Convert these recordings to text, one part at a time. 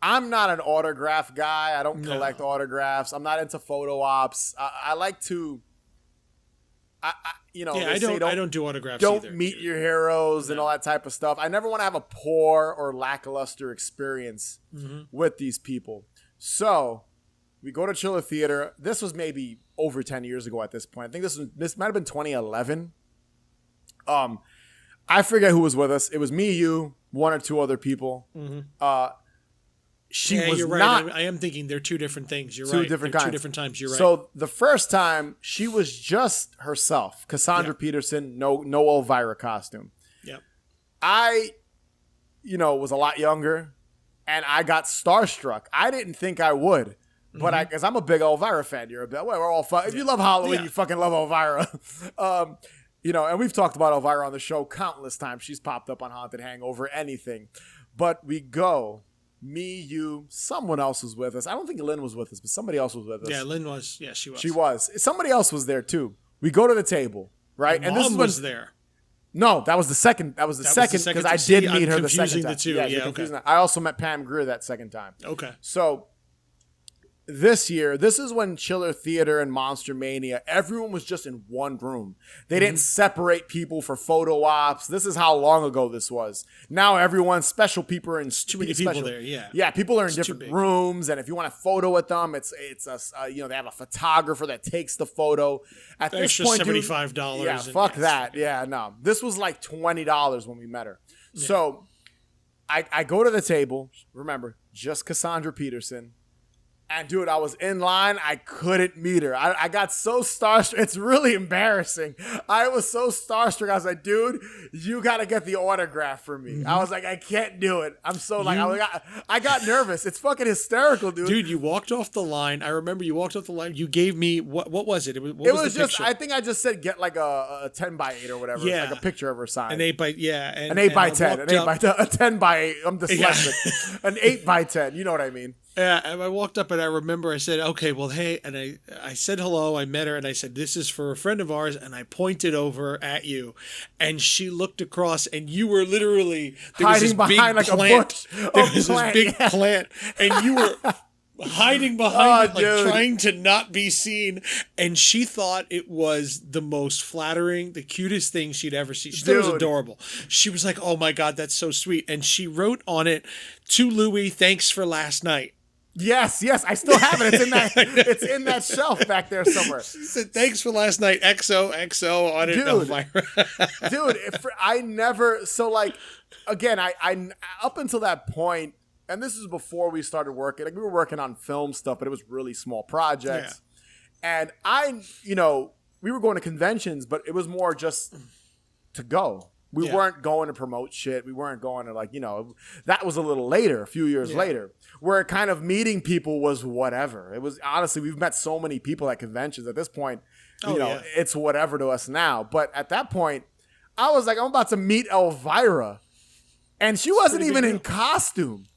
I'm not an autograph guy. I don't collect autographs. I'm not into photo ops. I like to, I don't do autographs don't either. Meet your heroes and all that type of stuff. I never want to have a poor or lackluster experience with these people. So we go to Chiller Theater. This was maybe over 10 years ago at this point. I think this might have been 2011. I forget who was with us. It was me, you, one or two other people. She was you're right. not. I am thinking they're two different things. You're Two right. different They're kinds. Two different times. You're right. So the first time she was just herself, Cassandra Peterson, no Elvira costume. Yep. I, was a lot younger, and I got starstruck. I didn't think I would, but because I'm a big Elvira fan. You're a bit. We're all fun. If you love Halloween, you fucking love Elvira. And we've talked about Elvira on the show countless times. She's popped up on Haunted Hangover, anything. But we go. Me, you, someone else was with us. I don't think Lynn was with us, but somebody else was with us. Yeah, Lynn was. Yeah, she was. She was. Somebody else was there too. We go to the table, right? And this was there. No, that was the second. That was the second because I did meet her the second time. The two. Yeah, okay. I also met Pam Grier that second time. Okay. So this year, this is when Chiller Theater and Monster Mania, everyone was just in one room. They didn't separate people for photo ops. This is how long ago this was. Now everyone's special people are in too many people there. Yeah. Yeah, people are in different rooms, and if you want to photo with them, it's they have a photographer that takes the photo. At this point, $75. Yeah, fuck that. Yeah, no. This was like $20 when we met her. Yeah. So I go to the table. Remember, just Cassandra Peterson. And dude, I was in line. I couldn't meet her. I got so starstruck. It's really embarrassing. I was so starstruck. I was like, dude, you got to get the autograph for me. I was like, I can't do it. I'm so I got nervous. It's fucking hysterical, dude. Dude, you walked off the line. I remember you walked off the line. You gave me, what was it? What was the just, picture? I think I just said get like a 10 by 8 or whatever. Yeah. Like a picture of her sign. An 8 by, an 8 by 10. An 8 by 10. A 10 by 8. I'm dyslexic. An 8 by 10. You know what I mean? Yeah, and I walked up and I remember I said, okay, well, hey, and I said hello, I met her, and I said, this is for a friend of ours, and I pointed over at you, and she looked across, and you were literally hiding behind like plant. A bush. There was this big plant, and you were hiding behind it, like trying to not be seen, and she thought it was the most flattering, the cutest thing she'd ever seen. She thought it was adorable. She was like, oh my God, that's so sweet, and she wrote on it, to Louie, thanks for last night. Yes, I still have it. It's in that shelf back there somewhere. She said, thanks for last night, XOXO on it. I never, so like, again, I up until that point, and this is before we started working, like we were working on film stuff, but it was really small projects. Yeah. And we were going to conventions, but it was more just to go. We weren't going to promote shit. We weren't going to that was a little later, a few years later, where kind of meeting people was whatever. It was honestly, we've met so many people at conventions at this point, it's whatever to us now. But at that point, I was like, I'm about to meet Elvira, and she wasn't even in costume,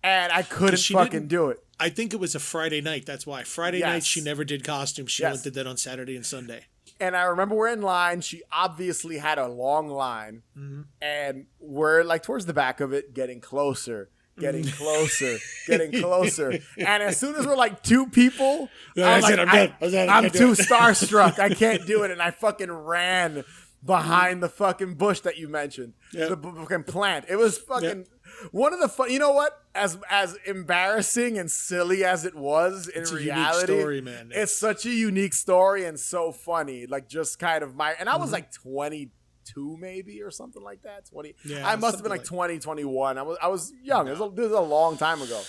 and I couldn't fucking do it. I think it was a Friday night. That's why Friday night she never did costumes. She only did that on Saturday and Sunday. And I remember we're in line. She obviously had a long line. And we're like towards the back of it, getting closer. And as soon as we're like two people, I'm too starstruck. I can't do it. And I fucking ran behind the fucking bush that you mentioned. The fucking plant. It was fucking one of the fun. You know what? As embarrassing and silly as it was in reality, a unique story, man. It's such a unique story and so funny. Like just kind of and I was like 22 maybe or something like that. 20. Yeah, I must have been like 20, 21. I was young. It was a long time ago.